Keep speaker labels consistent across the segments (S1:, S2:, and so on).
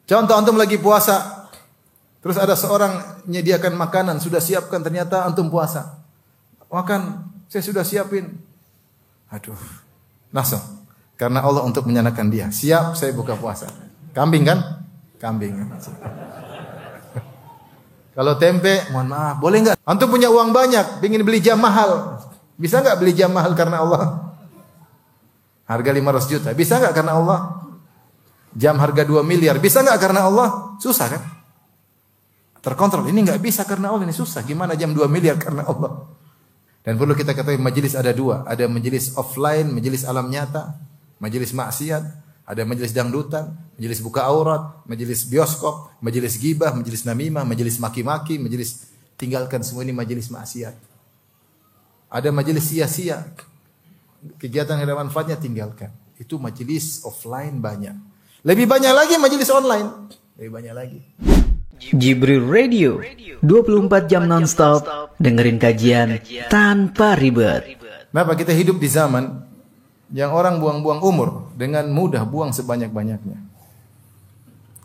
S1: Contoh antum lagi puasa, terus ada seorang menyediakan makanan, sudah siapkan, ternyata antum puasa. Makan, saya sudah siapin. Aduh, langsung. Karena Allah untuk menyenangkan dia. Siap, saya buka puasa. Kambing kan? Kambing. Kalau tempe, mohon maaf, boleh nggak? Antum punya uang banyak, ingin beli jam mahal. Bisa nggak beli jam mahal karena Allah? Harga 500 juta. Bisa nggak karena Allah? Jam harga 2 miliar. Bisa nggak karena Allah? Susah kan? Terkontrol. Ini nggak bisa karena Allah. Ini susah. Gimana jam 2 miliar karena Allah? Dan perlu kita ketahui majelis ada dua. Ada majelis offline, majelis alam nyata, majelis maksiat. Ada majelis dangdutan, majelis buka aurat, majelis bioskop, majelis gibah, majelis namimah, majelis maki-maki, majelis tinggalkan semua ini majelis maksiat. Ada majelis sia-sia. Kegiatan yang ada manfaatnya tinggalkan. Itu majelis offline banyak. Lebih banyak lagi majelis online. Lebih banyak lagi.
S2: Jibril Radio 24 jam nonstop dengerin kajian tanpa ribet.
S1: Kenapa kita hidup di zaman yang orang buang-buang umur dengan mudah, buang sebanyak-banyaknya.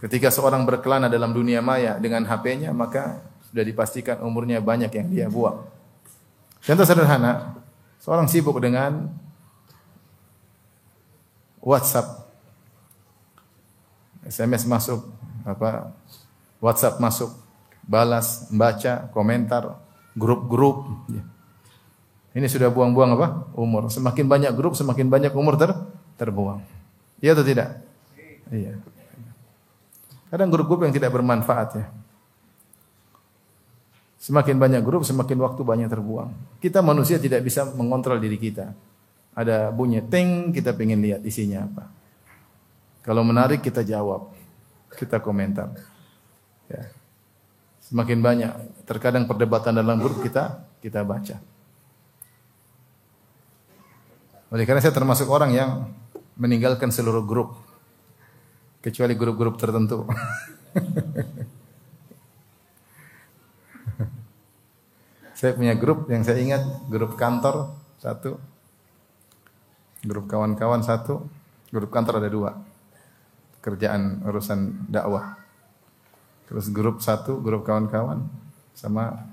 S1: Ketika seorang berkelana dalam dunia maya dengan HP-nya, maka sudah dipastikan umurnya banyak yang dia buang. Contoh sederhana, seorang sibuk dengan WhatsApp, SMS masuk, WhatsApp masuk, balas, baca, komentar, grup-grup. Ini sudah buang-buang umur. Semakin banyak grup, semakin banyak umur terbuang. Iya atau tidak? Iya. Kadang grup-grup yang tidak bermanfaat ya. Semakin banyak grup, semakin waktu banyak terbuang. Kita manusia tidak bisa mengontrol diri kita. Ada bunyi ting, kita pengen lihat isinya apa. Kalau menarik kita jawab, kita komentar. Ya. Semakin banyak, terkadang perdebatan dalam grup kita baca. Oleh karena saya termasuk orang yang meninggalkan seluruh grup, kecuali grup-grup tertentu. Saya punya grup yang saya ingat, grup kantor satu, grup kawan-kawan satu, grup kantor ada 2, kerjaan urusan dakwah. Terus grup satu, grup kawan-kawan, sama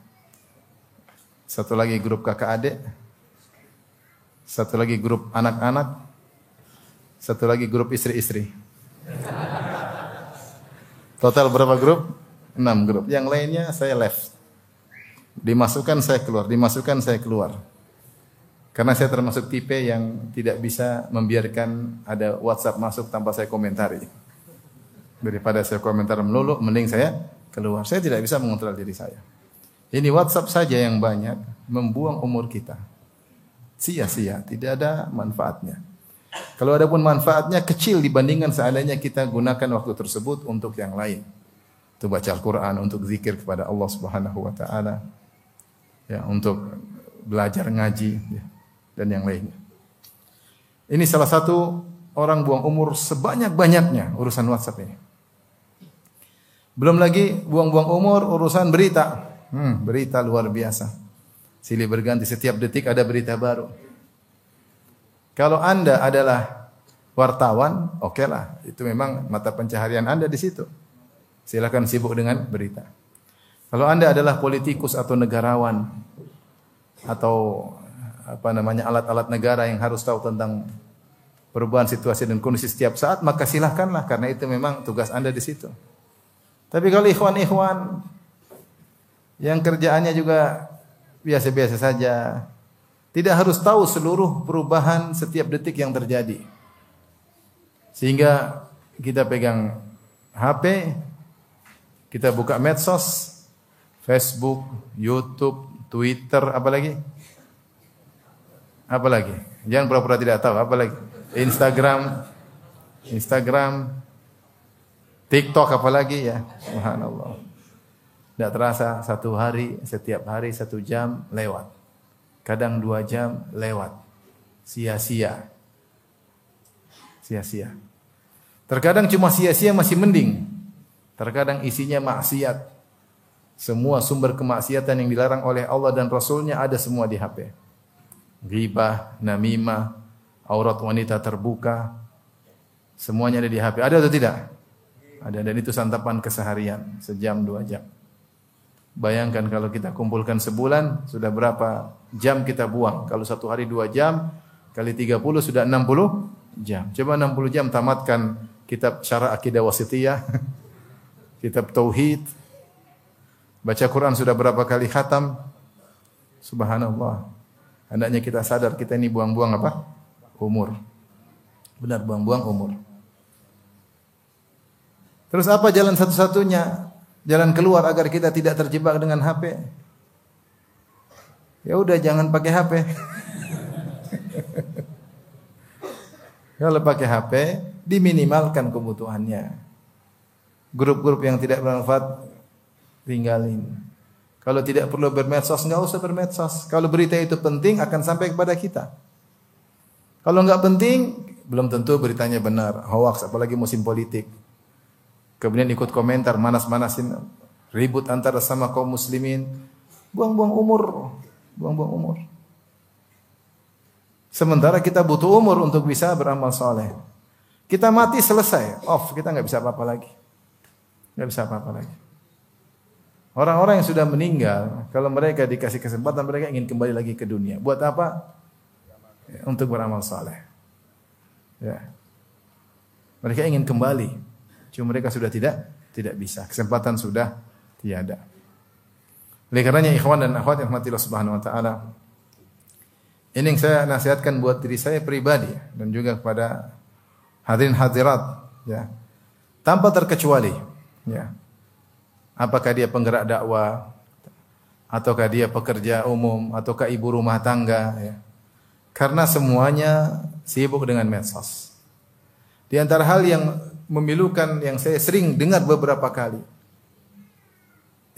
S1: satu lagi grup kakak adik, satu lagi grup anak-anak, satu lagi grup istri-istri. Total berapa grup? 6 grup. Yang lainnya saya left. Dimasukkan saya keluar, dimasukkan saya keluar. Karena saya termasuk tipe yang tidak bisa membiarkan ada WhatsApp masuk tanpa saya komentari. Daripada saya komentar melulu, mending saya keluar. Saya tidak bisa mengontrol diri saya. Ini WhatsApp saja yang banyak membuang umur kita. Sia-sia, tidak ada manfaatnya. Kalau ada pun manfaatnya kecil dibandingkan seandainya kita gunakan waktu tersebut untuk yang lain. Untuk baca Al-Quran, untuk zikir kepada Allah Subhanahu wa Ta'ala, ya, untuk belajar ngaji, ya, dan yang lainnya. Ini salah satu orang buang umur sebanyak-banyaknya urusan WhatsApp ini. Belum lagi buang-buang umur urusan berita. Berita luar biasa. Silih berganti, setiap detik ada berita baru. Kalau Anda adalah wartawan, okelah, itu memang mata pencaharian Anda di situ. Silakan sibuk dengan berita. Kalau Anda adalah politikus atau negarawan atau alat-alat negara yang harus tahu tentang perubahan situasi dan kondisi setiap saat, maka silahkanlah karena itu memang tugas Anda di situ. Tapi kalau ikhwan-ikhwan yang kerjaannya juga biasa-biasa saja, tidak harus tahu seluruh perubahan setiap detik yang terjadi. Sehingga kita pegang HP, kita buka medsos, Facebook, YouTube, Twitter, apa lagi? Jangan pura-pura tidak tahu, apa lagi? Instagram, TikTok, apa lagi ya? Subhanallah. Tidak terasa setiap hari 1 jam lewat. Kadang 2 jam lewat. Sia-sia. Terkadang cuma sia-sia masih mending. Terkadang isinya maksiat. Semua sumber kemaksiatan yang dilarang oleh Allah dan Rasulnya ada semua di HP. Ghibah, namimah, aurat wanita terbuka. Semuanya ada di HP. Ada atau tidak? Ada, dan itu santapan keseharian, sejam 2 jam. Bayangkan kalau kita kumpulkan sebulan, sudah berapa jam kita buang. Kalau satu hari 2 jam, kali 30 sudah 60 jam. Coba 60 jam tamatkan kitab Syarah Aqidah Wasithiyah, kitab Tauhid. Baca Quran sudah berapa kali khatam. Subhanallah. Hendaknya kita sadar kita ini buang-buang apa? Umur. Benar, buang-buang umur. Terus apa jalan satu-satunya? Jalan keluar agar kita tidak terjebak dengan HP? Ya udah, jangan pakai HP. Kalau pakai HP, diminimalkan kebutuhannya. Grup-grup yang tidak bermanfaat tinggalin. Kalau tidak perlu bermedsos, enggak usah bermedsos. Kalau berita itu penting akan sampai kepada kita. Kalau enggak penting, belum tentu beritanya benar. Hoax, apalagi musim politik. Kemudian ikut komentar, manas-manasin, ribut antara sama kaum muslimin. Buang-buang umur. Buang-buang umur. Sementara kita butuh umur untuk bisa beramal soleh. Kita mati selesai, off, kita nggak bisa apa-apa lagi. Nggak bisa apa-apa lagi. Orang-orang yang sudah meninggal, kalau mereka dikasih kesempatan, mereka ingin kembali lagi ke dunia. Buat apa? Ya, untuk beramal soleh. Ya. Mereka ingin kembali. Cuma mereka sudah tidak bisa. Kesempatan sudah tiada. Oleh karenanya ikhwan dan akhwat yang rahmatillah subhanahu wa ta'ala, ini yang saya nasihatkan buat diri saya pribadi dan juga kepada hadirin hadirat, ya. Tanpa terkecuali, ya. Apakah dia penggerak dakwah, ataukah dia pekerja umum, ataukah ibu rumah tangga, ya. Karena semuanya sibuk dengan medsos. Di antara hal yang memilukan yang saya sering dengar beberapa kali,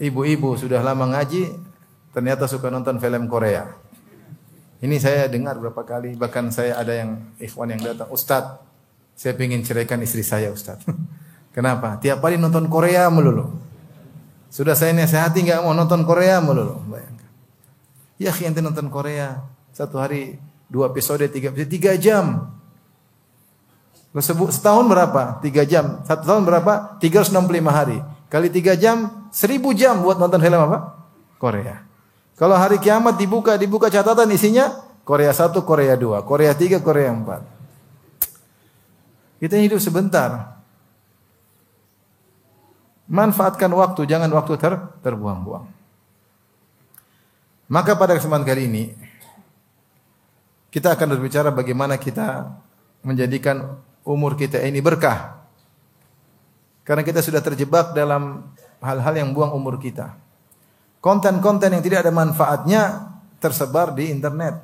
S1: ibu-ibu sudah lama ngaji, ternyata suka nonton film Korea. Ini saya dengar beberapa kali, bahkan saya ada yang ikhwan yang datang, Ustaz, saya ingin ceraikan istri saya, Ustaz. Kenapa? Tiap hari nonton Korea melulu. Sudah saya nasihati nggak mau nonton Korea melulu. Bayangkan. Ya, ente nonton Korea satu hari 2 episode, 3 jam. Setahun berapa? 3 jam. 1 tahun berapa? 365 hari. Kali 3 jam, 1000 jam buat nonton film apa? Korea. Kalau hari kiamat dibuka catatan isinya Korea 1, Korea 2, Korea 3, Korea 4. Kita hidup sebentar. Manfaatkan waktu, jangan waktu terbuang-buang. Maka pada kesempatan kali ini kita akan berbicara bagaimana kita menjadikan umur kita ini berkah. Karena kita sudah terjebak dalam hal-hal yang buang umur kita. Konten-konten yang tidak ada manfaatnya tersebar di internet.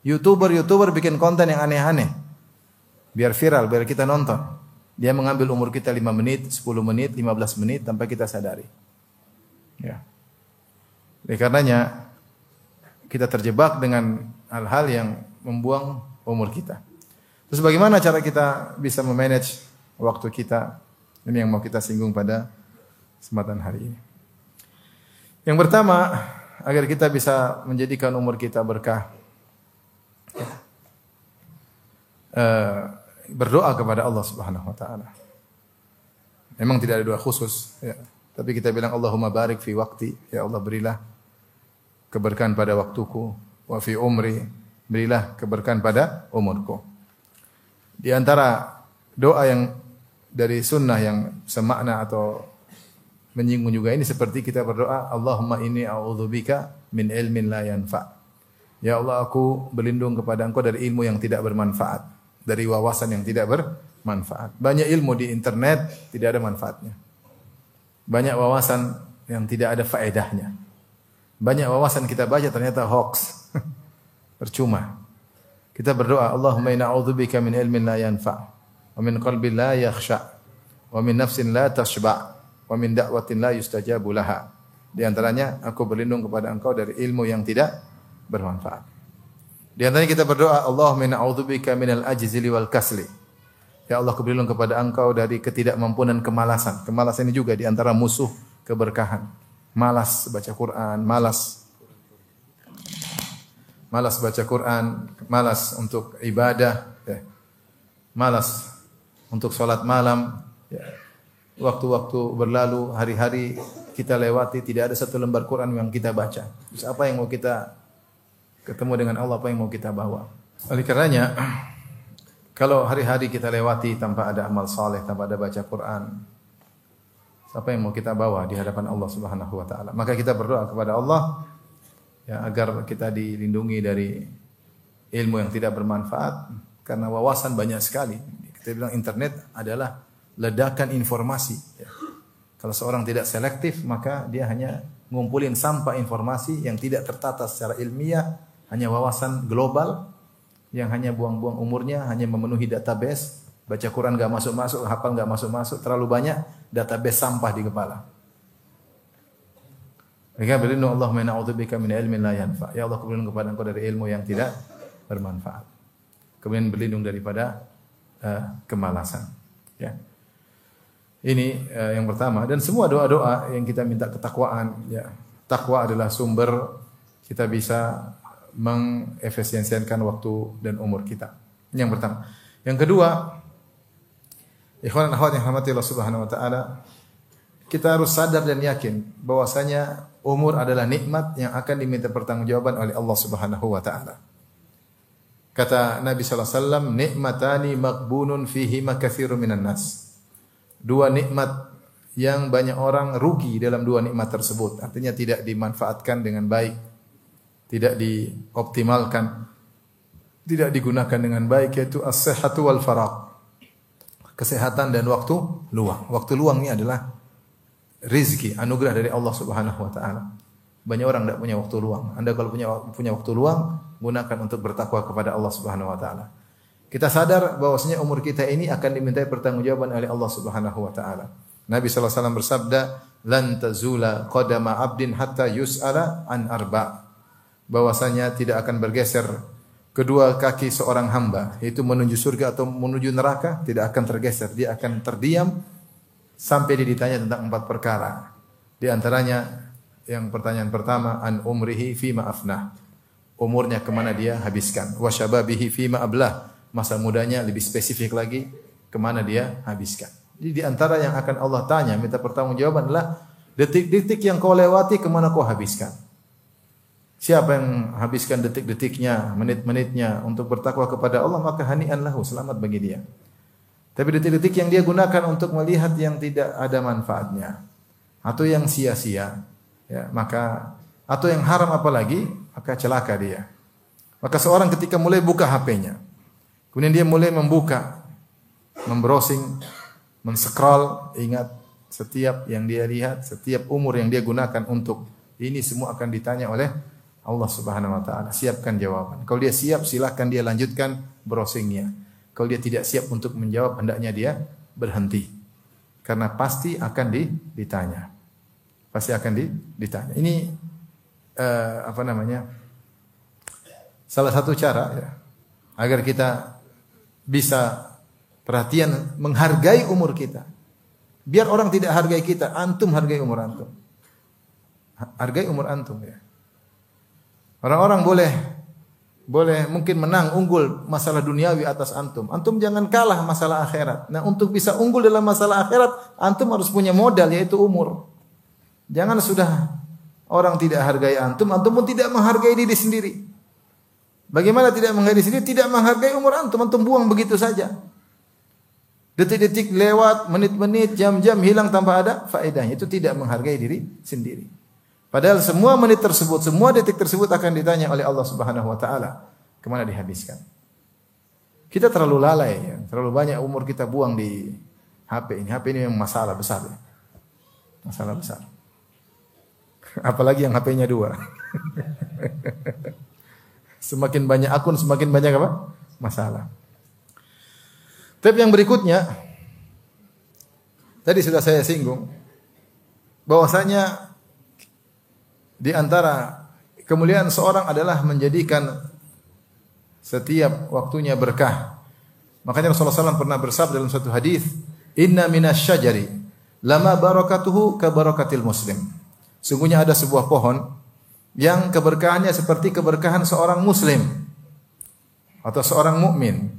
S1: YouTuber bikin konten yang aneh-aneh. Biar viral, biar kita nonton. Dia mengambil umur kita 5 menit, 10 menit, 15 menit tanpa kita sadari. Ya. Oleh karenanya kita terjebak dengan hal-hal yang membuang umur kita. Terus bagaimana cara kita bisa memanage waktu kita? Ini yang mau kita singgung pada kesempatan hari ini. Yang pertama, agar kita bisa menjadikan umur kita berkah, berdoa kepada Allah Subhanahu wa taala. Memang tidak ada doa khusus, ya. Tapi kita bilang Allahumma barik fi waqti, ya Allah berilah keberkahan pada waktuku, wa fi umri, berilah keberkahan pada umurku. Di antara doa yang dari sunnah yang semakna atau menyinggung juga ini seperti kita berdoa, Allahumma inni a'udzubika min ilmin la yanfa. Ya Allah, aku berlindung kepada Engkau dari ilmu yang tidak bermanfaat, dari wawasan yang tidak bermanfaat. Banyak ilmu di internet tidak ada manfaatnya. Banyak wawasan yang tidak ada faedahnya. Banyak wawasan kita baca ternyata hoax. Percuma. Kita berdoa, Allahumma inna a'udzubika min ilmin la yanfa' wa min qalbin la yakhsha' wa min nafsin la tashba' wa min da'watin la yustajabu laha. Di antaranya aku berlindung kepada Engkau dari ilmu yang tidak bermanfaat. Di antaranya kita berdoa, Allahumma inna a'udzubika minal ajzili wal kasli. Ya Allah, aku berlindung kepada Engkau dari ketidakmampuan dan kemalasan. Kemalasan ini juga di antara musuh keberkahan. Malas baca Quran, malas baca Quran, malas untuk ibadah, ya. Malas untuk sholat malam, ya. waktu-waktu berlalu, hari-hari kita lewati, tidak ada satu lembar Quran yang kita baca. Terus apa yang mau kita ketemu dengan Allah, apa yang mau kita bawa? Oleh karenanya, kalau hari-hari kita lewati tanpa ada amal saleh, tanpa ada baca Quran, apa yang mau kita bawa di hadapan Allah Subhanahu wa taala? Maka kita berdoa kepada Allah ya, agar kita dilindungi dari ilmu yang tidak bermanfaat, karena wawasan banyak sekali. Kita bilang internet adalah ledakan informasi. Ya. Kalau seorang tidak selektif, maka dia hanya ngumpulin sampah informasi yang tidak tertata secara ilmiah, hanya wawasan global yang hanya buang-buang umurnya, hanya memenuhi database, baca Quran enggak masuk-masuk, hafal enggak masuk-masuk, terlalu banyak database sampah di kepala. Maka berlindung Allah, na'udzubika min ilmin la yanfa. Ya Allah, berlindung kepada Engkau dari ilmu yang tidak bermanfaat. Kemudian berlindung daripada kemalasan. Ya. Ini yang pertama. Dan semua doa-doa yang kita minta ketakwaan. Ya. Takwa adalah sumber kita bisa mengefisiensikan waktu dan umur kita. Ini yang pertama. Yang kedua, ikhwan dan akhwat yang rahmati Allah Subhanahu wa taala, kita harus sadar dan yakin bahwasanya umur adalah nikmat yang akan diminta pertanggungjawaban oleh Allah Subhanahu wa taala. Kata Nabi sallallahu alaihi wasallam, "Nikmatani maghbunun fihi ma katsirun minan nas." Dua nikmat yang banyak orang rugi dalam dua nikmat tersebut. Artinya tidak dimanfaatkan dengan baik, tidak dioptimalkan, tidak digunakan dengan baik, yaitu as-sihhatu wal faragh. Kesehatan dan waktu luang. Waktu luang ini adalah rizki, anugerah dari Allah Subhanahu wa taala. Banyak orang tidak punya waktu luang. Anda kalau punya waktu luang, gunakan untuk bertakwa kepada Allah Subhanahu wa taala. Kita sadar bahwasanya umur kita ini akan dimintai pertanggungjawaban oleh Allah Subhanahu wa taala. Nabi sallallahu alaihi wasallam bersabda, "Lan tazula qadama 'abdin hatta yus'ala an arba'." Bahwasanya tidak akan bergeser kedua kaki seorang hamba, yaitu menuju surga atau menuju neraka, tidak akan tergeser. Dia akan terdiam sampai dia ditanya tentang 4 perkara. Di antaranya yang pertanyaan pertama, an umrihi fima afnah. Umurnya kemana dia habiskan. Wa syababihi fima ablah. Masa mudanya lebih spesifik lagi, kemana dia habiskan. Jadi di antara yang akan Allah tanya, minta pertanggungjawaban adalah detik-detik yang kau lewati, kemana kau habiskan. Siapa yang habiskan detik-detiknya, menit-menitnya untuk bertakwa kepada Allah, maka hani'an lahu, selamat bagi dia. Tapi detik-detik yang dia gunakan untuk melihat yang tidak ada manfaatnya, atau yang sia-sia, ya, maka atau yang haram apalagi, maka celaka dia. Maka seorang ketika mulai buka HP-nya, kemudian dia mulai membuka, membrowsing, men-scroll, ingat setiap yang dia lihat, setiap umur yang dia gunakan untuk ini semua akan ditanya oleh Allah Subhanahu wa taala. Siapkan jawaban. Kalau dia siap, silakan dia lanjutkan browsingnya. Kalau dia tidak siap untuk menjawab, hendaknya dia berhenti. Karena pasti akan ditanya. Pasti akan ditanya. Ini salah satu cara ya, agar kita bisa perhatian menghargai umur kita. Biar orang tidak hargai kita, antum hargai umur antum. Hargai umur antum ya. Orang-orang boleh mungkin menang, unggul masalah duniawi atas antum. Antum jangan kalah masalah akhirat. Nah, untuk bisa unggul dalam masalah akhirat, antum harus punya modal, yaitu umur. Jangan sudah orang tidak hargai antum, antum pun tidak menghargai diri sendiri. Bagaimana tidak menghargai diri sendiri? Tidak menghargai umur antum, antum buang begitu saja. Detik-detik lewat, menit-menit, jam-jam hilang tanpa ada faedahnya. Itu tidak menghargai diri sendiri. Padahal semua menit tersebut, semua detik tersebut akan ditanya oleh Allah Subhanahu wa taala, kemana dihabiskan. Kita terlalu lalai ya, terlalu banyak umur kita buang di HP ini. HP ini memang masalah besar ya. Masalah besar. Apalagi yang HP-nya 2. Semakin banyak akun, semakin banyak apa? Masalah. Tapi yang berikutnya, tadi sudah saya singgung, bahwasanya di antara kemuliaan seorang adalah menjadikan setiap waktunya berkah. Makanya Rasulullah SAW pernah bersabda dalam satu hadis, "Inna minasyajari lama barakatuhu ka barakatil muslim." Sungguhnya ada sebuah pohon yang keberkahannya seperti keberkahan seorang muslim atau seorang mukmin.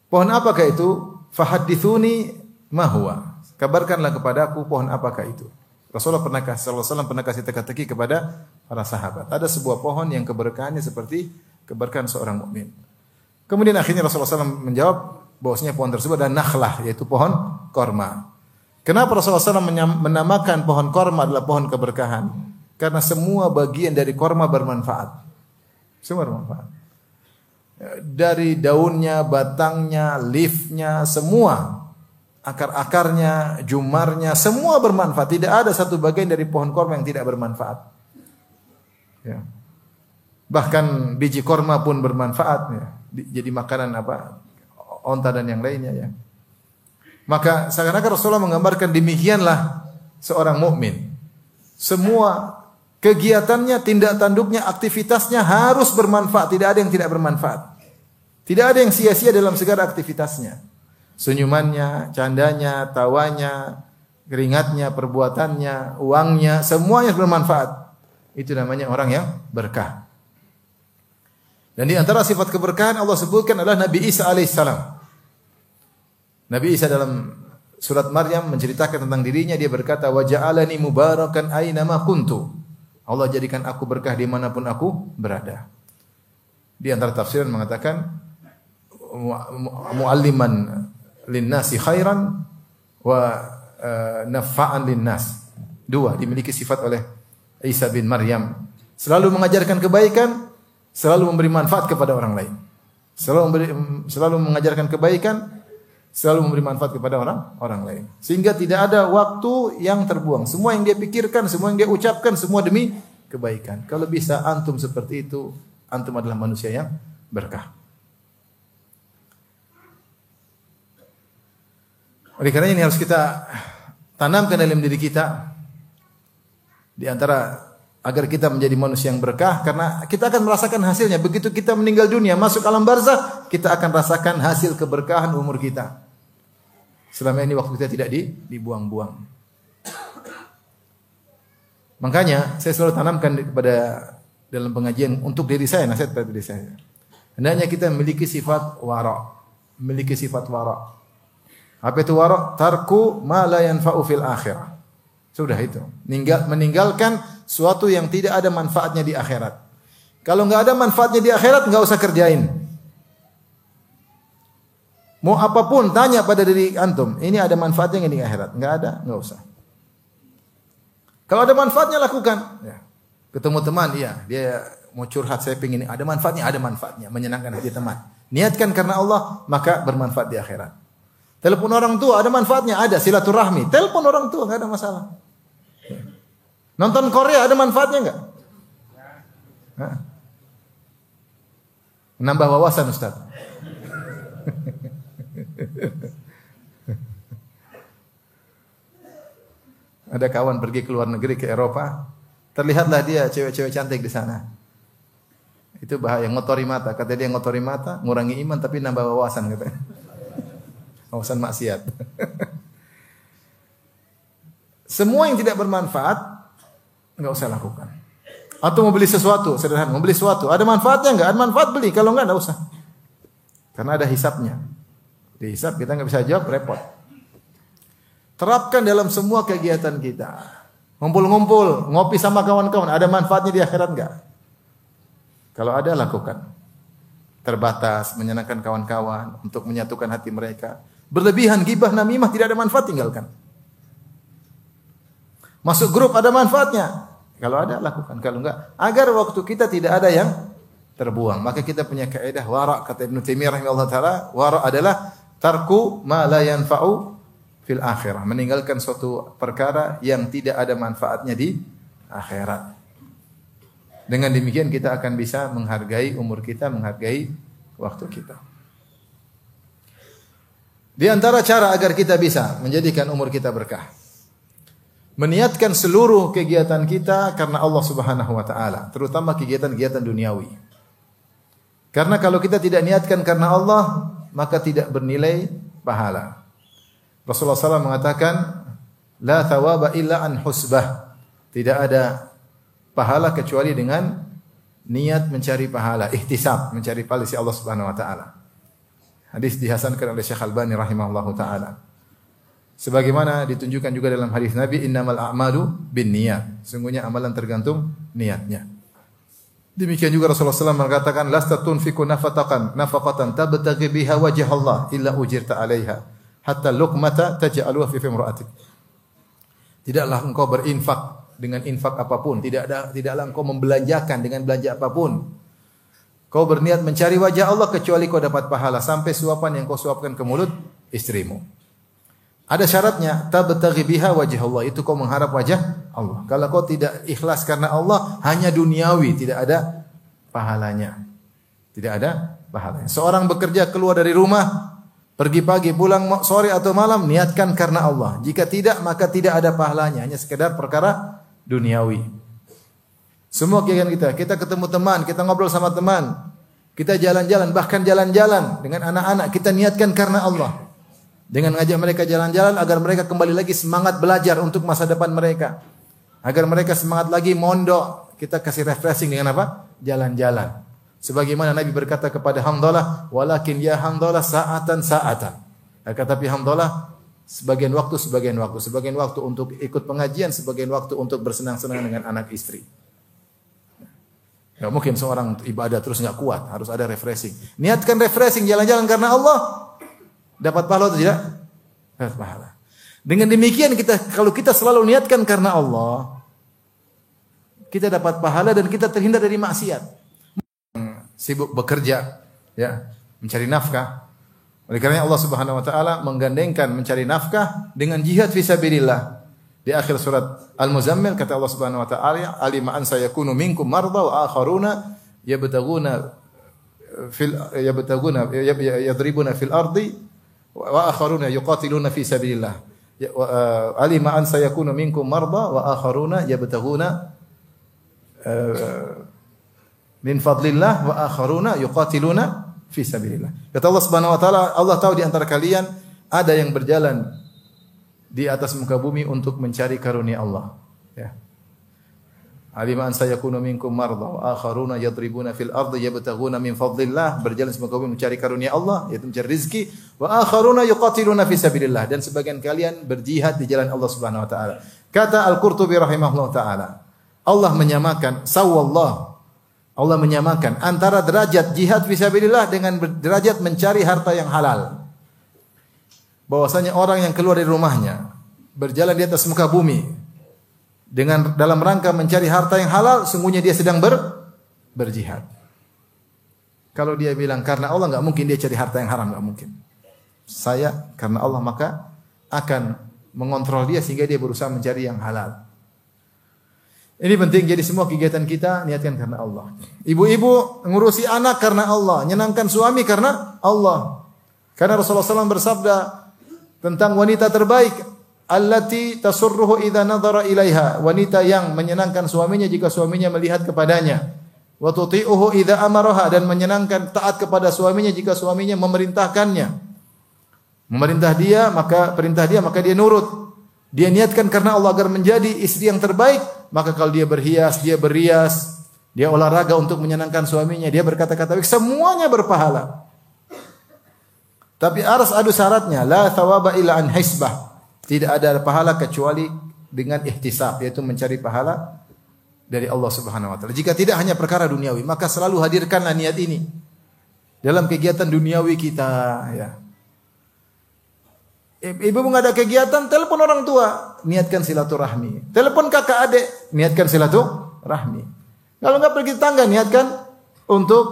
S1: Pohon apakah itu? Fahadditsuni ma huwa. kabarkanlah kepadaku pohon apakah itu. Rasulullah sallallahu alaihi wasallam pernah kasih teka-teki kepada para sahabat. Ada sebuah pohon yang keberkahannya seperti keberkahan seorang mukmin. Kemudian akhirnya Rasulullah SAW menjawab bahwasanya pohon tersebut adalah nakhlah, yaitu pohon korma. Kenapa Rasulullah SAW menamakan pohon korma adalah pohon keberkahan? Karena semua bagian dari korma bermanfaat. Semua bermanfaat. Dari daunnya, batangnya, leafnya, semua. Akar-akarnya, jumarnya, semua bermanfaat. Tidak ada satu bagian dari pohon korma yang tidak bermanfaat. Ya. Bahkan biji korma pun bermanfaat. Ya. Jadi makanan onta dan yang lainnya. Ya. Maka seakan-akan Rasulullah menggambarkan demikianlah seorang mukmin. Semua kegiatannya, tindak tanduknya, aktivitasnya harus bermanfaat. Tidak ada yang tidak bermanfaat. Tidak ada yang sia-sia dalam segala aktivitasnya. Senyumannya, candanya, tawanya, keringatnya, perbuatannya, uangnya, semuanya bermanfaat. Itu namanya orang yang berkah. Dan di antara sifat keberkahan Allah sebutkan adalah Nabi Isa alaihissalam. Nabi Isa dalam surat Maryam menceritakan tentang dirinya, dia berkata, wa ja'alani mubarakan aynama kuntu. Allah jadikan aku berkah dimanapun aku berada. Di antara tafsiran mengatakan mualliman linnasi khairan wa nafa'an linnas. Dua dimiliki sifat oleh Isa bin Maryam. Selalu mengajarkan kebaikan, selalu memberi manfaat kepada orang lain. Selalu mengajarkan kebaikan, selalu memberi manfaat kepada orang lain. Sehingga tidak ada waktu yang terbuang. Semua yang dia pikirkan, semua yang dia ucapkan, semua demi kebaikan. Kalau bisa antum seperti itu, antum adalah manusia yang berkah. Oleh karena ini harus kita tanamkan dalam diri kita, di antara agar kita menjadi manusia yang berkah, karena kita akan merasakan hasilnya. Begitu kita meninggal dunia, masuk alam barzakh, kita akan rasakan hasil keberkahan umur kita. Selama ini waktu kita tidak dibuang-buang. Makanya saya selalu tanamkan kepada dalam pengajian untuk diri saya, nasihat pada diri saya. Hendaknya kita memiliki sifat wara', memiliki sifat wara'. Apa itu wara'? Tarku ma la yanfa'u fil akhirah. Sudah itu. Meninggalkan suatu yang tidak ada manfaatnya di akhirat. Kalau enggak ada manfaatnya di akhirat, enggak usah kerjain. Mau apapun tanya pada diri antum, ini ada manfaatnya enggak di akhirat? Enggak ada, enggak usah. Kalau ada manfaatnya lakukan. Ya. Ketemu teman, iya, dia mau curhat, saya pengen ada manfaatnya, menyenangkan hati teman. Niatkan karena Allah, maka bermanfaat di akhirat. Telepon orang tua ada manfaatnya, ada silaturahmi. Telepon orang tua enggak ada masalah. Nonton Korea ada manfaatnya enggak? Nambah wawasan Ustaz. Ada kawan pergi ke luar negeri, ke Eropa, terlihatlah dia cewek-cewek cantik di sana. Itu bahaya, ngotori mata. Kata dia ngotori mata, ngurangi iman tapi nambah wawasan katanya. Wawasan maksiat. Semua yang tidak bermanfaat enggak usah lakukan. Atau mau beli sesuatu, sederhana, mau beli sesuatu, ada manfaatnya enggak? Ada manfaat beli, kalau enggak usah. Karena ada hisapnya. Di hisap kita enggak bisa jawab, repot. Terapkan dalam semua kegiatan kita. Ngumpul-ngumpul, ngopi sama kawan-kawan, ada manfaatnya di akhirat enggak? Kalau ada, lakukan. Terbatas, menyenangkan kawan-kawan, untuk menyatukan hati mereka. Berlebihan, gibah, namimah, tidak ada manfaat, tinggalkan. Masuk grup, ada manfaatnya. Kalau ada, lakukan. Kalau enggak, agar waktu kita tidak ada yang terbuang. Maka kita punya kaidah wara', kata Ibnu Taimiyah rahimahullah ta'ala, wara' adalah tarku ma la yanfa'u fil akhirah. Meninggalkan suatu perkara yang tidak ada manfaatnya di akhirat. Dengan demikian kita akan bisa menghargai umur kita, menghargai waktu kita. Di antara cara agar kita bisa menjadikan umur kita berkah, meniatkan seluruh kegiatan kita karena Allah Subhanahu wa taala, terutama kegiatan-kegiatan duniawi. Karena kalau kita tidak niatkan karena Allah, maka tidak bernilai pahala. Rasulullah SAW mengatakan, la thawaba illa an husbah. Tidak ada pahala kecuali dengan niat mencari pahala, ihtisab, mencari pahala si Allah Subhanahu wa taala. Hadis dihasankan oleh Syekh Albani rahimahullahu taala. Sebagaimana ditunjukkan juga dalam hadis Nabi, innamal a'malu binniyat. Sungguhnya amalan tergantung niatnya. Demikian juga Rasulullah SAW mengatakan, lasta tunfiqu nafaqatan tabtaghi biha wajh Allah illa ujirta 'alaiha hatta luqmata taj'aluha fi imra'atik. Tidaklah engkau berinfak dengan infak apapun, tidaklah engkau membelanjakan dengan belanja apapun. Kau berniat mencari wajah Allah kecuali kau dapat pahala sampai suapan yang kau suapkan ke mulut istrimu. Ada syaratnya, tabtaghi biha wajh Allah, itu kau mengharap wajah Allah. Kalau kau tidak ikhlas karena Allah, hanya duniawi, tidak ada pahalanya. Tidak ada pahalanya. Seorang bekerja keluar dari rumah, pergi pagi, pulang sore atau malam, niatkan karena Allah. Jika tidak, maka tidak ada pahalanya, hanya sekedar perkara duniawi. Semua kegiatan kita ketemu teman, kita ngobrol sama teman, kita jalan-jalan, bahkan jalan-jalan dengan anak-anak, kita niatkan karena Allah. Dengan ngajak mereka jalan-jalan agar mereka kembali lagi semangat belajar untuk masa depan mereka. Agar mereka semangat lagi mondok. Kita kasih refreshing dengan apa? Jalan-jalan. Sebagaimana Nabi berkata kepada Hamdalah, walakin ya Hamdalah sa'atan. Tapi Hamdalah sebagian waktu. Sebagian waktu untuk ikut pengajian, sebagian waktu untuk bersenang-senang dengan anak istri. Tidak mungkin seorang ibadah terus nggak kuat, harus ada refreshing. Niatkan refreshing, jalan-jalan karena Allah. Dapat pahala atau tidak? Dapat pahala. Dengan demikian kalau kita selalu niatkan karena Allah, kita dapat pahala dan kita terhindar dari maksiat. Sibuk bekerja, ya, mencari nafkah. Oleh karena Allah Subhanahu wa taala menggandengkan mencari nafkah dengan jihad fisabilillah. Di akhir surat Al-Muzammil kata Allah Subhanahu wa taala, alima an sayakunu minkum marda wa akharuna yadribuna fil ardi wa akharuna yuqatiluna fi sabilillah. Alima an sayakunu minkum marda wa akharuna yabtaghuna min fadlillah wa akharuna yuqatiluna fi sabilillah. Kata Allah Subhanahu wa taala, Allah tahu di antara kalian ada yang berjalan di atas muka bumi untuk mencari karunia Allah, ya. Alima an sayakunu minkum marda wa akharuna yadribuna fil ardi yabtaghuna min fadlillah, berjalan di muka bumi mencari karunia Allah, yaitu mencari rezeki, wa akharuna yuqatiluna fi sabilillah, dan sebagian kalian berjihad di jalan Allah Subhanahu wa taala. Kata Al-Qurtubi rahimahullah taala, Allah menyamakan Allah menyamakan antara derajat jihad fisabilillah dengan derajat mencari harta yang halal. Bahwasanya orang yang keluar dari rumahnya, berjalan di atas muka bumi dengan dalam rangka mencari harta yang halal, sungguhnya dia sedang berjihad. Kalau dia bilang karena Allah, enggak mungkin dia cari harta yang haram, enggak mungkin. Saya karena Allah, maka akan mengontrol dia sehingga dia berusaha mencari yang halal. Ini penting, jadi semua kegiatan kita niatkan karena Allah. Ibu-ibu ngurusi anak karena Allah, nyenangkan suami karena Allah. Karena Rasulullah SAW bersabda tentang wanita terbaik, allati tasurruhu idza nadhara ilaiha, wanita yang menyenangkan suaminya jika suaminya melihat kepadanya. Wa tuti'uhu idza amaraha, dan menyenangkan taat kepada suaminya jika suaminya memerintahkannya. Memerintah dia, maka dia nurut. Dia niatkan karena Allah agar menjadi istri yang terbaik, maka kalau dia berhias, dia olahraga untuk menyenangkan suaminya, dia berkata-kata baik, semuanya berpahala. Tapi harus ada syaratnya, la thawaba illa an hisbah. Tidak ada pahala kecuali dengan ihtisab, yaitu mencari pahala dari Allah Subhanahu wa taala. Jika tidak hanya perkara duniawi, maka selalu hadirkanlah niat ini dalam kegiatan duniawi kita, ya. Ibu enggak ada kegiatan, telepon orang tua, niatkan silaturahmi. Telepon kakak adik, niatkan silaturahmi. Kalau enggak pergi tetangga, niatkan untuk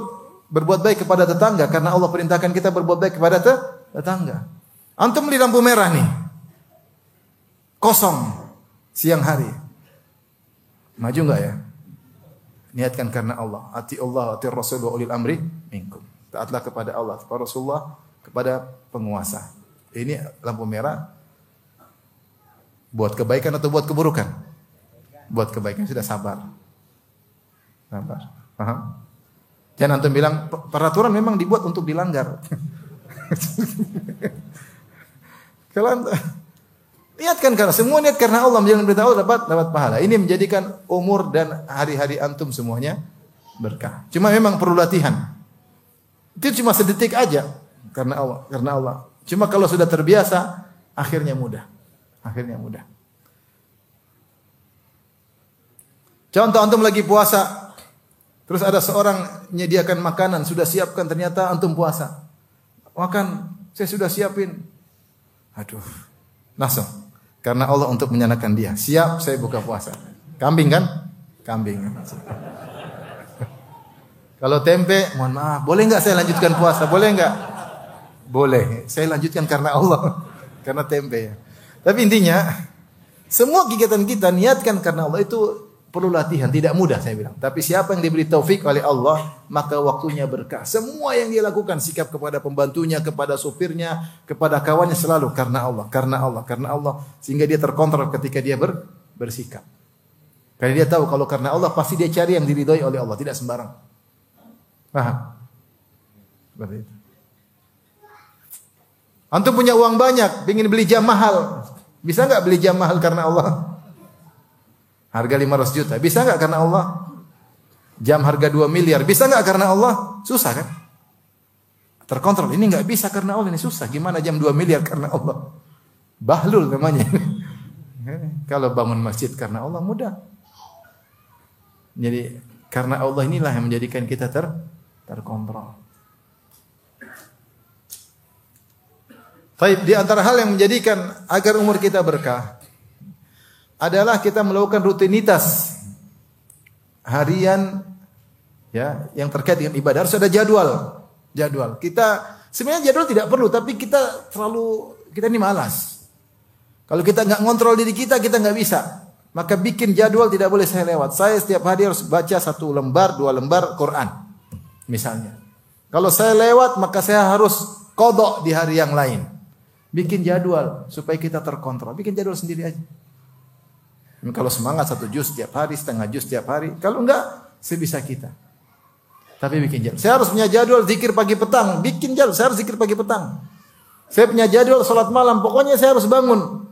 S1: berbuat baik kepada tetangga, karena Allah perintahkan kita berbuat baik kepada tetangga. Antum beli lampu merah nih, kosong siang hari, maju enggak ya? Niatkan karena Allah. Ati Allah, ati Rasul wa ulil amri minkum. Taatlah kepada Allah, kepada Rasulullah, kepada penguasa. Ini lampu merah buat kebaikan atau buat keburukan? Buat kebaikan, sudah sabar. Sabar. Paham? Jangan antum bilang peraturan memang dibuat untuk dilanggar. Kalau niatkan karena semua niat karena Allah, menjalankan perintah Allah, dapat pahala. Ini menjadikan umur dan hari-hari antum semuanya berkah. Cuma memang perlu latihan. Itu cuma sedetik aja karena Allah. Cuma kalau sudah terbiasa, akhirnya mudah. Akhirnya mudah. Contoh antum lagi puasa, terus ada seorang menyediakan makanan, sudah siapkan, ternyata antum puasa. Makan, saya sudah siapin. Aduh, langsung. Karena Allah untuk menyenangkan dia. Siap, saya buka puasa. Kambing kan? Kambing. Kalau tempe, mohon maaf, boleh nggak saya lanjutkan puasa? Boleh nggak? Boleh. Saya lanjutkan karena Allah, karena tempe. Tapi intinya, semua kegiatan kita niatkan karena Allah itu perlu latihan, tidak mudah saya bilang. Tapi siapa yang diberi taufik oleh Allah, maka waktunya berkah. Semua yang dia lakukan, sikap kepada pembantunya, kepada supirnya, kepada kawannya selalu karena Allah, karena Allah, karena Allah. Sehingga dia terkontrol ketika dia bersikap. Karena dia tahu kalau karena Allah pasti dia cari yang diridhoi oleh Allah, tidak sembarang. Paham? Seperti itu. Antum punya uang banyak, ingin beli jam mahal. Bisa enggak beli jam mahal karena Allah? Harga 500 juta. Bisa enggak karena Allah? Jam harga 2 miliar. Bisa enggak karena Allah? Susah kan? Terkontrol. Ini enggak bisa karena Allah. Ini susah. Gimana jam 2 miliar karena Allah? Bahlul namanya. Kalau bangun masjid karena Allah mudah. Jadi karena Allah inilah yang menjadikan kita terkontrol. Baik, di antara hal yang menjadikan agar umur kita berkah adalah kita melakukan rutinitas harian ya yang terkait dengan ibadah. Harus ada jadwal. Kita sebenarnya jadwal tidak perlu, tapi kita ini malas. Kalau kita nggak ngontrol diri kita nggak bisa. Maka bikin jadwal, tidak boleh saya lewat. Saya setiap hari harus baca 1 lembar, 2 lembar Quran. Misalnya. Kalau saya lewat, maka saya harus qadha di hari yang lain. Bikin jadwal supaya kita terkontrol. Bikin jadwal sendiri aja. Kalau semangat 1 juz setiap hari, setengah juz setiap hari. Kalau enggak, sebisa kita. Tapi bikin jadwal. Saya harus punya jadwal zikir pagi petang. Bikin jadwal, saya harus zikir pagi petang. Saya punya jadwal salat malam. Pokoknya saya harus bangun.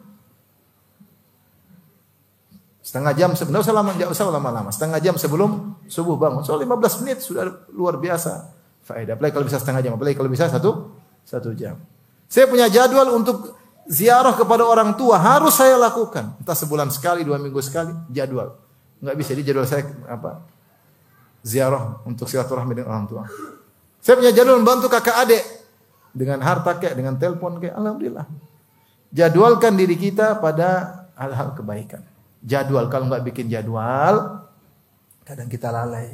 S1: Setengah jam, sebenarnya enggak usah lama-lama. Setengah jam sebelum subuh bangun. So 15 menit sudah luar biasa faedah. Apalagi kalau bisa setengah jam. Apalagi kalau bisa satu jam. Saya punya jadwal untuk ziarah kepada orang tua, harus saya lakukan. Entah sebulan sekali, 2 minggu sekali, jadwal. Enggak bisa, di jadwal saya ziarah untuk silaturahmi dengan orang tua. Saya punya jadwal membantu kakak adik. Dengan harta kayak, dengan telepon kayak, alhamdulillah. Jadwalkan diri kita pada hal-hal kebaikan. Jadwal, kalau enggak bikin jadwal, kadang kita lalai.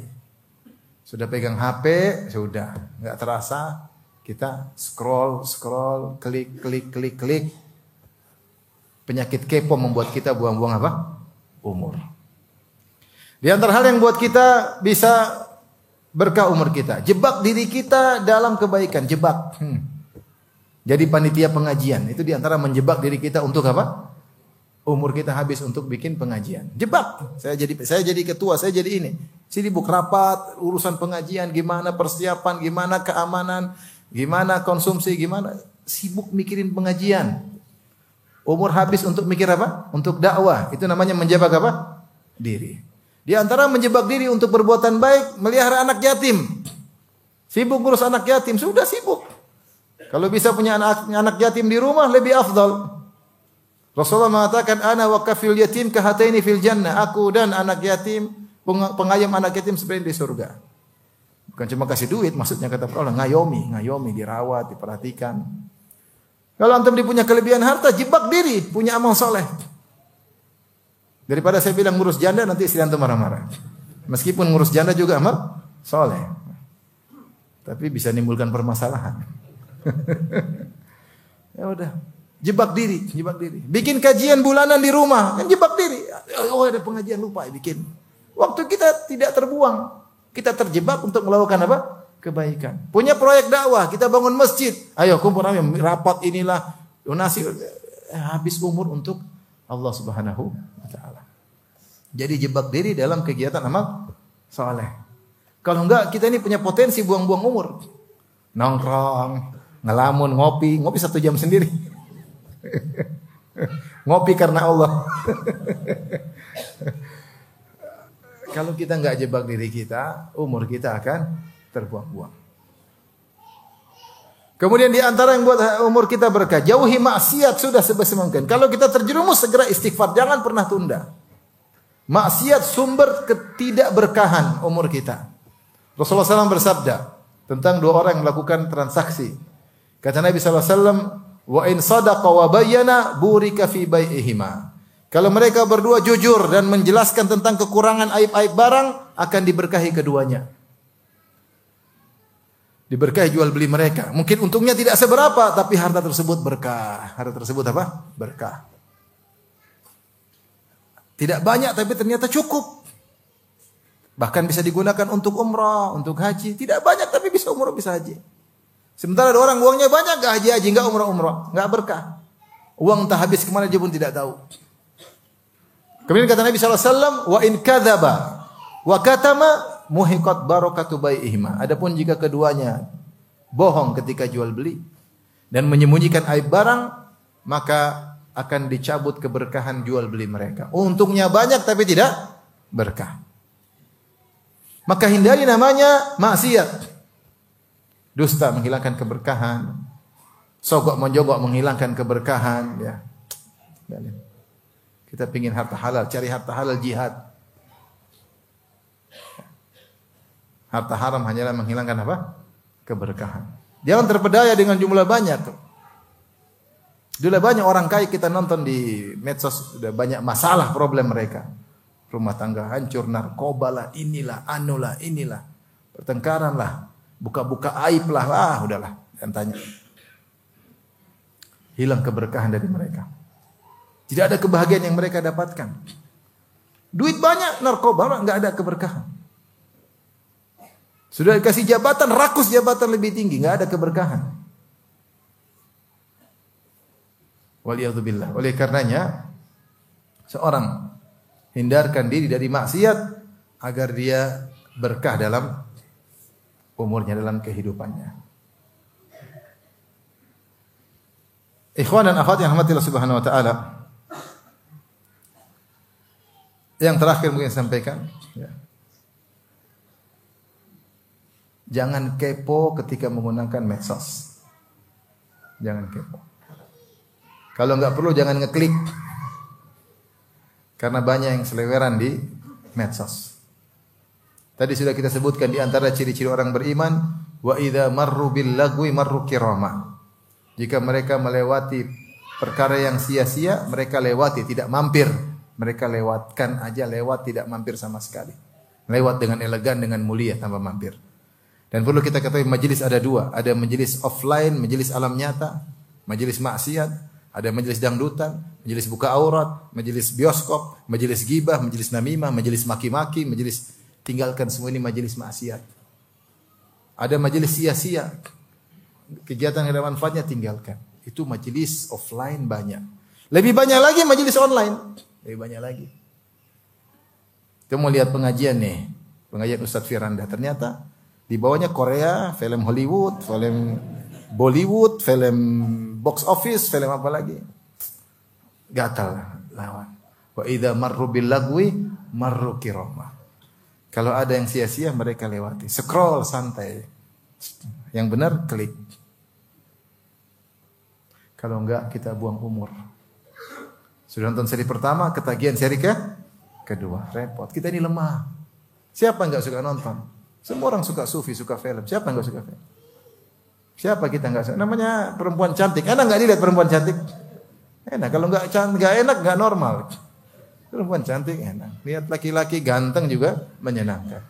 S1: Sudah pegang HP, sudah. Enggak terasa, kita scroll, klik. Penyakit kepo membuat kita buang-buang apa? Umur. Di antara hal yang buat kita bisa berkah umur kita, jebak diri kita dalam kebaikan, jebak. Jadi panitia pengajian, itu di antara menjebak diri kita untuk apa? Umur kita habis untuk bikin pengajian. Jebak. Saya jadi ketua, saya jadi ini. Sibuk rapat, urusan pengajian, gimana persiapan, gimana keamanan, gimana konsumsi, gimana sibuk mikirin pengajian. Umur habis untuk mikir apa? Untuk dakwah. Itu namanya menjebak apa? Diri. Di antara menjebak diri untuk perbuatan baik, melihara anak yatim. Sibuk ngurus anak yatim, sudah sibuk. Kalau bisa punya anak yatim di rumah lebih afdal. Rasulullah mengatakan, ana wa kafil yatim kahataini fil jannah. Aku dan anak yatim, pengayom anak yatim seperti di surga. Bukan cuma kasih duit, maksudnya kata Allah, ngayomi, dirawat, diperhatikan. Kalau antum punya kelebihan harta, jebak diri, punya amal soleh. Daripada saya bilang ngurus janda, nanti istri antum marah-marah. Meskipun ngurus janda juga amal soleh. Tapi bisa nimbulkan permasalahan. Ya udah, jebak diri. Bikin kajian bulanan di rumah, kan jebak diri. Oh ada pengajian, lupa bikin. Waktu kita tidak terbuang. Kita terjebak untuk melakukan apa? Kebaikan. Punya proyek dakwah, kita bangun masjid. Ayo kumpul rapat inilah, donasi. Habis umur untuk Allah Subhanahu wa taala. Jadi jebak diri dalam kegiatan amal saleh. Kalau enggak, kita ini punya potensi buang-buang umur. Nongkrong, ngelamun, ngopi 1 jam sendiri. Ngopi karena Allah. Kalau kita enggak jebak diri kita, umur kita akan terbuang-buang. Kemudian di antara yang buat umur kita berkah, jauhi maksiat sudah sebisa mungkin. Kalau kita terjerumus segera istighfar, jangan pernah tunda. Maksiat sumber ketidakberkahan umur kita. Rasulullah SAW bersabda tentang dua orang yang melakukan transaksi. Kata Nabi SAW, wa in sadaqa wa bayyana burika fi bai'ihima. Kalau mereka berdua jujur dan menjelaskan tentang kekurangan aib-aib barang, akan diberkahi keduanya. Diberkahi jual beli mereka. Mungkin untungnya tidak seberapa, tapi harta tersebut berkah. Harta tersebut apa? Berkah. Tidak banyak, tapi ternyata cukup. Bahkan bisa digunakan untuk umrah, untuk haji. Tidak banyak, tapi bisa umrah, bisa haji. Sementara ada orang uangnya banyak, gak haji-haji, gak umrah-umrah, gak berkah. Uang tak habis kemana dia pun tidak tahu. Kemudian kata Nabi SAW, wa in kadzaba wa katama muhiqat barakatu bai'ihima. Adapun jika keduanya bohong ketika jual beli dan menyembunyikan aib barang, maka akan dicabut keberkahan jual beli mereka. Untungnya banyak tapi tidak berkah. Maka hindari namanya maksiat. Dusta menghilangkan keberkahan. Sogok menjogok menghilangkan keberkahan, ya. Kita pingin harta halal, cari harta halal jihad. Harta haram hanyalah menghilangkan apa? Keberkahan. Jangan terpedaya dengan jumlah banyak. Sudah banyak orang kaya kita nonton di medsos, sudah banyak masalah problem mereka. Rumah tangga hancur, narkoba lah, inilah, anulah, inilah. Pertengkaran lah, buka-buka aib lah, udahlah, jangan tanya. Hilang keberkahan dari mereka. Tidak ada kebahagiaan yang mereka dapatkan. Duit banyak, narkoba, enggak ada keberkahan. Sudah dikasih jabatan, rakus jabatan lebih tinggi, enggak ada keberkahan. Waliyadzubillah. Oleh karenanya, seorang hindarkan diri dari maksiat agar dia berkah dalam umurnya, dalam kehidupannya. Ikhwan dan akhwat yang rahmati Allah Subhanahu wa taala. Yang terakhir mungkin saya sampaikan, ya. Jangan kepo ketika menggunakan medsos. Jangan kepo. Kalau enggak perlu jangan ngeklik. Karena banyak yang seleweran di medsos. Tadi sudah kita sebutkan di antara ciri-ciri orang beriman, wa idza marru bil lagwi marru kirama. Jika mereka melewati perkara yang sia-sia, mereka lewati, tidak mampir. Mereka lewatkan aja, lewat, tidak mampir sama sekali. Lewat dengan elegan, dengan mulia, tanpa mampir. Dan perlu kita ketahui majelis ada dua. Ada majelis offline, majelis alam nyata, majelis maksiat, ada majelis dangdutan, majelis buka aurat, majelis bioskop, majelis gibah, majelis namimah, majelis maki-maki, majelis tinggalkan semua ini majelis maksiat. Ada majelis sia-sia, kegiatan yang ada manfaatnya tinggalkan. Itu majelis offline banyak. Lebih banyak lagi majelis online. Lebih banyak lagi. Kita mau lihat pengajian nih. Pengajian Ustadz Firanda. Ternyata di bawahnya Korea, film Hollywood, film Bollywood, film box office, film apa lagi. Gatal lawan. Wa idza marru bil lagwi marru kirama. Kalau ada yang sia-sia mereka lewati. Scroll santai. Yang benar klik. Kalau enggak kita buang umur. Sudah nonton seri pertama, ketagihan seri kedua, repot. Kita ini lemah. Siapa enggak suka nonton? Semua orang suka sufi, suka film. Siapa enggak suka film? Siapa kita enggak suka? Namanya perempuan cantik. Enak enggak dilihat perempuan cantik? Enak. Kalau enggak enak, enggak normal. Perempuan cantik enak. Lihat laki-laki ganteng juga menyenangkan.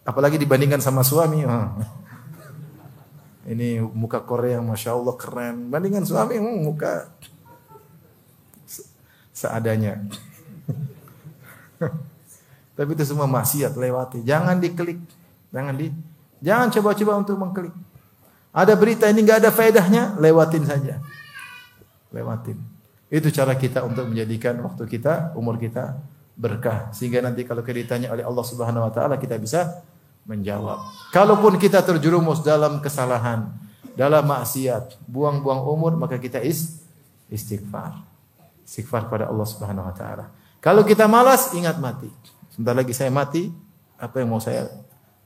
S1: Apalagi dibandingkan sama suami. Ini muka Korea, Masya Allah keren. Bandingkan suami, muka seadanya. Tapi itu semua maksiat, lewati. Jangan diklik. Jangan coba-coba untuk mengklik. Ada berita ini enggak ada faedahnya, lewatin saja. Lewatin. Itu cara kita untuk menjadikan waktu kita, umur kita berkah. Sehingga nanti kalau ditanya oleh Allah Subhanahu wa taala kita bisa menjawab. Kalaupun kita terjerumus dalam kesalahan, dalam maksiat, buang-buang umur, maka kita istighfar. Istighfar pada Allah Subhanahu wa taala. Kalau kita malas, ingat mati. Sebentar lagi saya mati, apa yang mau saya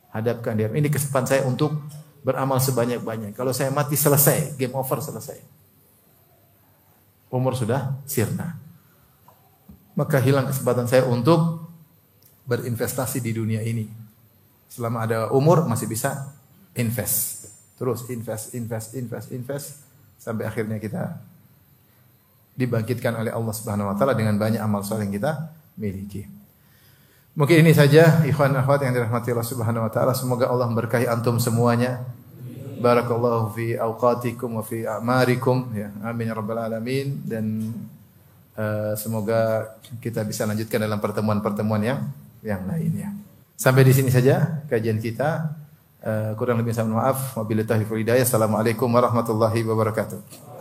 S1: hadapkan dia? Ini kesempatan saya untuk beramal sebanyak-banyak. Kalau saya mati selesai, game over selesai. Umur sudah sirna. Maka hilang kesempatan saya untuk berinvestasi di dunia ini. Selama ada umur masih bisa invest. Terus invest sampai akhirnya kita dibangkitkan oleh Allah Subhanahu wa taala dengan banyak amal saleh yang kita miliki. Mungkin ini saja ikhwan akhwat yang dirahmati Allah Subhanahu wa taala. Semoga Allah memberkahi antum semuanya. Barakallahu fi awqatikum wa fi a'marikum ya. Amin ya rabbal alamin dan semoga kita bisa lanjutkan dalam pertemuan-pertemuan yang lainnya. Sampai di sini saja kajian kita. Kurang lebih saya mohon maaf. Wabillahi taufiq wal hidayah. Assalamualaikum warahmatullahi wabarakatuh.